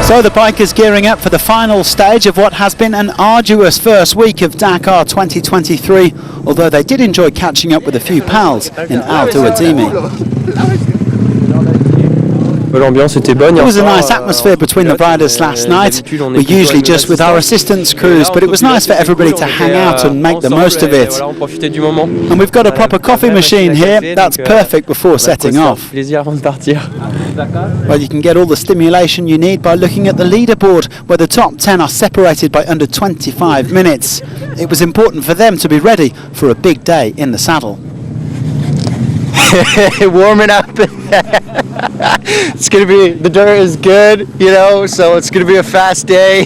So the bikers gearing up for the final stage of what has been an arduous first week of Dakar 2023, although they did enjoy catching up with a few pals in Al Douadimi. It was a nice atmosphere between the riders last night. We're usually just with our assistance crews, but it was nice for everybody to hang out and make the most of it. And we've got a proper coffee machine here. That's perfect before setting off. Well, you can get all the stimulation you need by looking at the leaderboard, where the top 10 are separated by under 25 minutes. It was important for them to be ready for a big day in the saddle. Warming up. It's gonna be, the dirt is good, you know, so it's gonna be a fast day.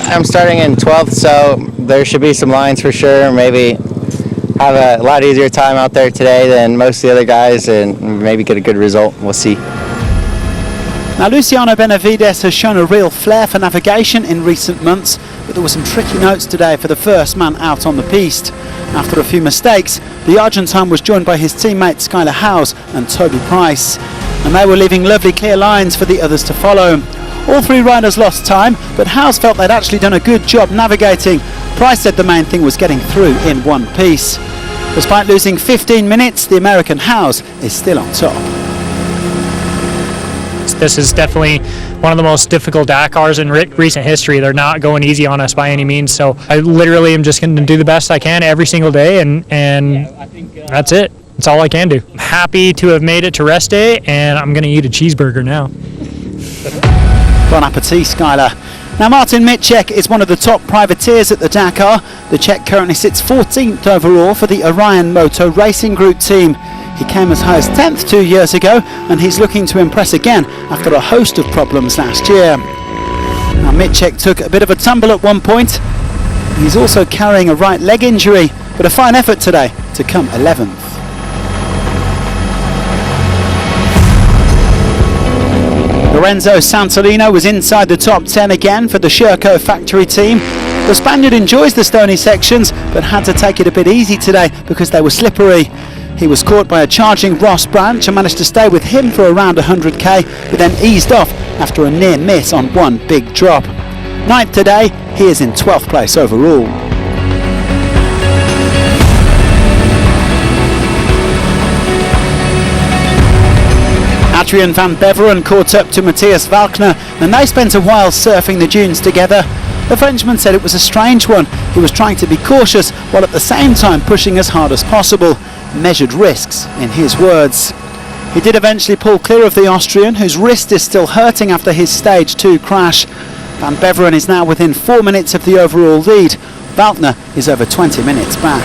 I'm starting in 12th, so there should be some lines for sure. Maybe have a lot easier time out there today than most of the other guys, and maybe get a good result. We'll see. Now, Luciano Benavides has shown a real flair for navigation in recent months, but there were some tricky notes today for the first man out on the piste. After a few mistakes, the Argentine was joined by his teammates Skylar Howes and Toby Price, and they were leaving lovely clear lines for the others to follow. All three riders lost time, but Howes felt they'd actually done a good job navigating. Price said the main thing was getting through in one piece. Despite losing 15 minutes, the American Howes is still on top. This is definitely one of the most difficult Dakars in recent history. They're not going easy on us by any means, so I literally am just going to do the best I can every single day, and that's it. That's all I can do. I'm happy to have made it to rest day, and I'm going to eat a cheeseburger now. Bon appetit, Skylar. Now, Martin Mitchek is one of the top privateers at the Dakar. The Czech currently sits 14th overall for the Orion Moto Racing Group team. He came as high as 10th 2 years ago, and he's looking to impress again after a host of problems last year. Now, Mitchek took a bit of a tumble at one point. He's also carrying a right leg injury, but a fine effort today to come 11th. Lorenzo Santolino was inside the top 10 again for the Sherco factory team. The Spaniard enjoys the stony sections, but had to take it a bit easy today because they were slippery. He was caught by a charging Ross Branch and managed to stay with him for around 100k, but then eased off after a near miss on one big drop. Ninth today, he is in 12th place overall. Adrian van Beveren caught up to Matthias Walkner, and they spent a while surfing the dunes together. The Frenchman said it was a strange one. He was trying to be cautious while at the same time pushing as hard as possible. Measured risks, in his words. He did eventually pull clear of the Austrian, whose wrist is still hurting after his stage 2 crash. Van Beveren is now within 4 minutes of the overall lead. Walkner is over 20 minutes back.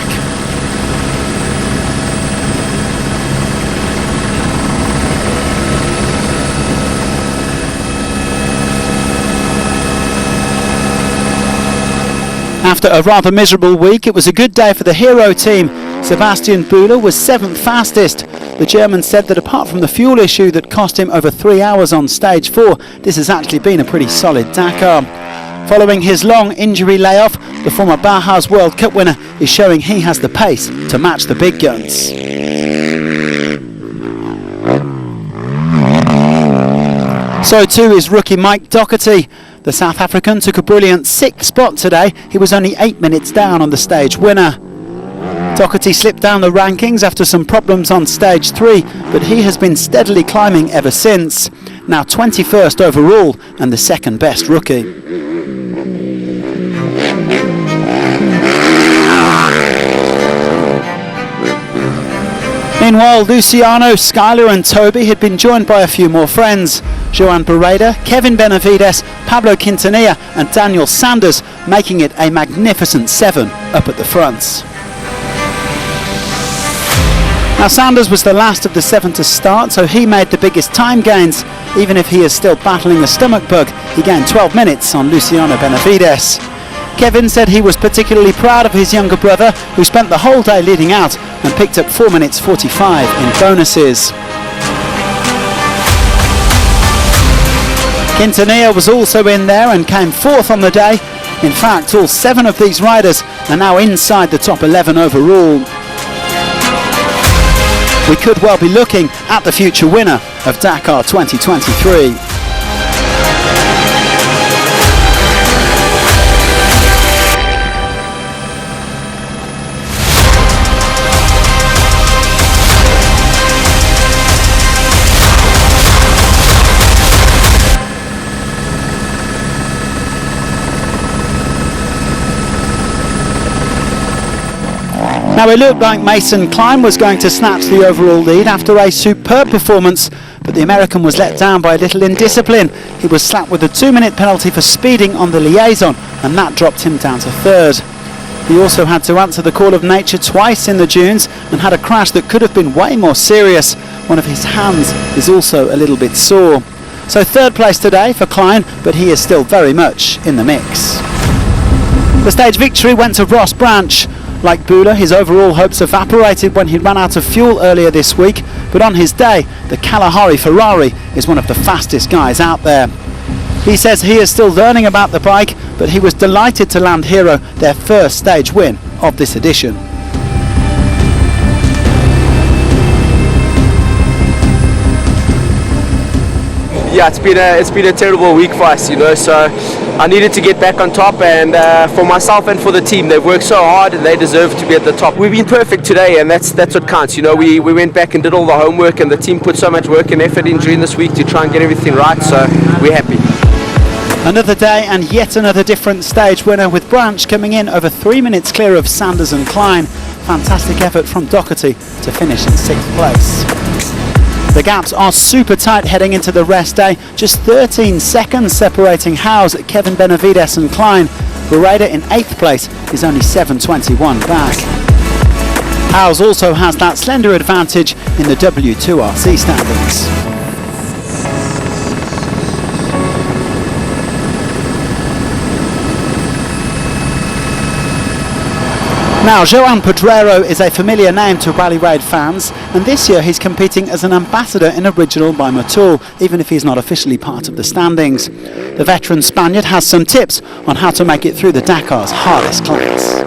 After a rather miserable week, it was a good day for the hero team. Sebastian Bühler was 7th fastest. The German said that apart from the fuel issue that cost him over 3 hours on stage 4, this has actually been a pretty solid Dakar. Following his long injury layoff, the former Bauhaus World Cup winner is showing he has the pace to match the big guns. So too is rookie Mike Doherty. The South African took a brilliant 6th spot today. He was only 8 minutes down on the stage winner. Doherty slipped down the rankings after some problems on stage 3, but he has been steadily climbing ever since. Now 21st overall and the second best rookie. Meanwhile, Luciano, Skylar and Toby had been joined by a few more friends. Joan Barreda, Kevin Benavides, Pablo Quintanilla and Daniel Sanders, making it a magnificent 7 up at the front. Now, Sanders was the last of the 7 to start, so he made the biggest time gains. Even if he is still battling a stomach bug, he gained 12 minutes on Luciano Benavides. Kevin said he was particularly proud of his younger brother, who spent the whole day leading out and picked up 4 minutes 45 in bonuses. Quintanilla was also in there and came 4th on the day. In fact, all 7 of these riders are now inside the top 11 overall. We could well be looking at the future winner of Dakar 2023. Now it looked like Mason Klein was going to snatch the overall lead after a superb performance, but the American was let down by a little indiscipline. He was slapped with a 2-minute penalty for speeding on the liaison, and that dropped him down to third. He also had to answer the call of nature twice in the dunes and had a crash that could have been way more serious. One of his hands is also a little bit sore. So third place today for Klein, but he is still very much in the mix. The stage victory went to Ross Branch. Like Bula, his overall hopes evaporated when he ran out of fuel earlier this week, but on his day, the Kalahari Ferrari is one of the fastest guys out there. He says he is still learning about the bike, but he was delighted to land Hero their first stage win of this edition. Yeah, it's been a terrible week for us, you know, so I needed to get back on top, and for myself and for the team, they've worked so hard and they deserve to be at the top. We've been perfect today, and that's what counts, you know. We went back and did all the homework, and the team put so much work and effort in during this week to try and get everything right, so we're happy. Another day and yet another different stage winner, with Branch coming in over 3 minutes clear of Sanders and Klein. Fantastic effort from Doherty to finish in 6th place. The gaps are super tight heading into the rest day, just 13 seconds separating Howes, Kevin Benavides and Klein. Bereda in 8th place is only 7:21 back. Howes also has that slender advantage in the W2RC standings. Now, Joan Pedrero is a familiar name to Rally Raid fans, and this year he's competing as an ambassador in Original by Motul, even if he's not officially part of the standings. The veteran Spaniard has some tips on how to make it through the Dakar's hardest class.